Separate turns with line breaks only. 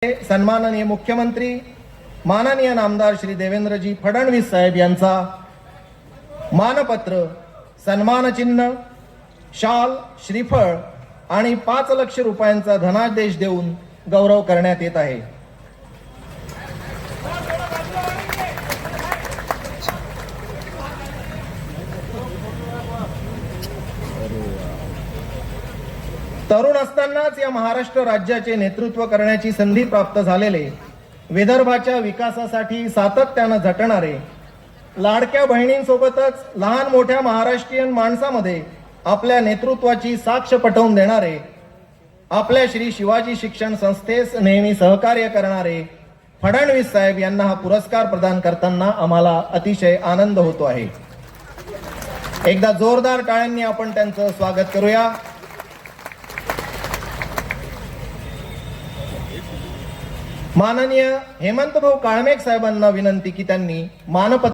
सन्माननीय मुख्यमंत्री माननीय नामदार श्री देवेंद्रजी फडणवीस साहेब यांचा मानपत्र, सन्मानचिन्ह, शाल, श्रीफळ आणि 5 लाख रुपयांचा धनादेश देऊन गौरव करण्यात येत आहे। तरुण असतानाच या महाराष्ट्र राज्याचे नेतृत्व करण्याची संधी प्राप्त झालेले, विदर्भाच्या विकासासाठी सातत्याने झटणारे, लाडक्या बहिणींसोबतच लहान मोठ्या महाराष्ट्रीयन माणसामध्ये आपल्या नेतृत्वाची साक्ष पटवून देणारे, आपल्या श्री शिवाजी शिक्षण संस्थेस नेहमी सहकार्य करणारे फडणवीस साहेब यांना हा पुरस्कार प्रदान करताना आम्हाला अतिशय आनंद होतो आहे। एकदा जोरदार टाळ्यांनी आपण त्यांचं स्वागत करूया। माननीय हेमंतभाऊ काळमेघ साहेबांना विनंती की त्यांनी मानपत्र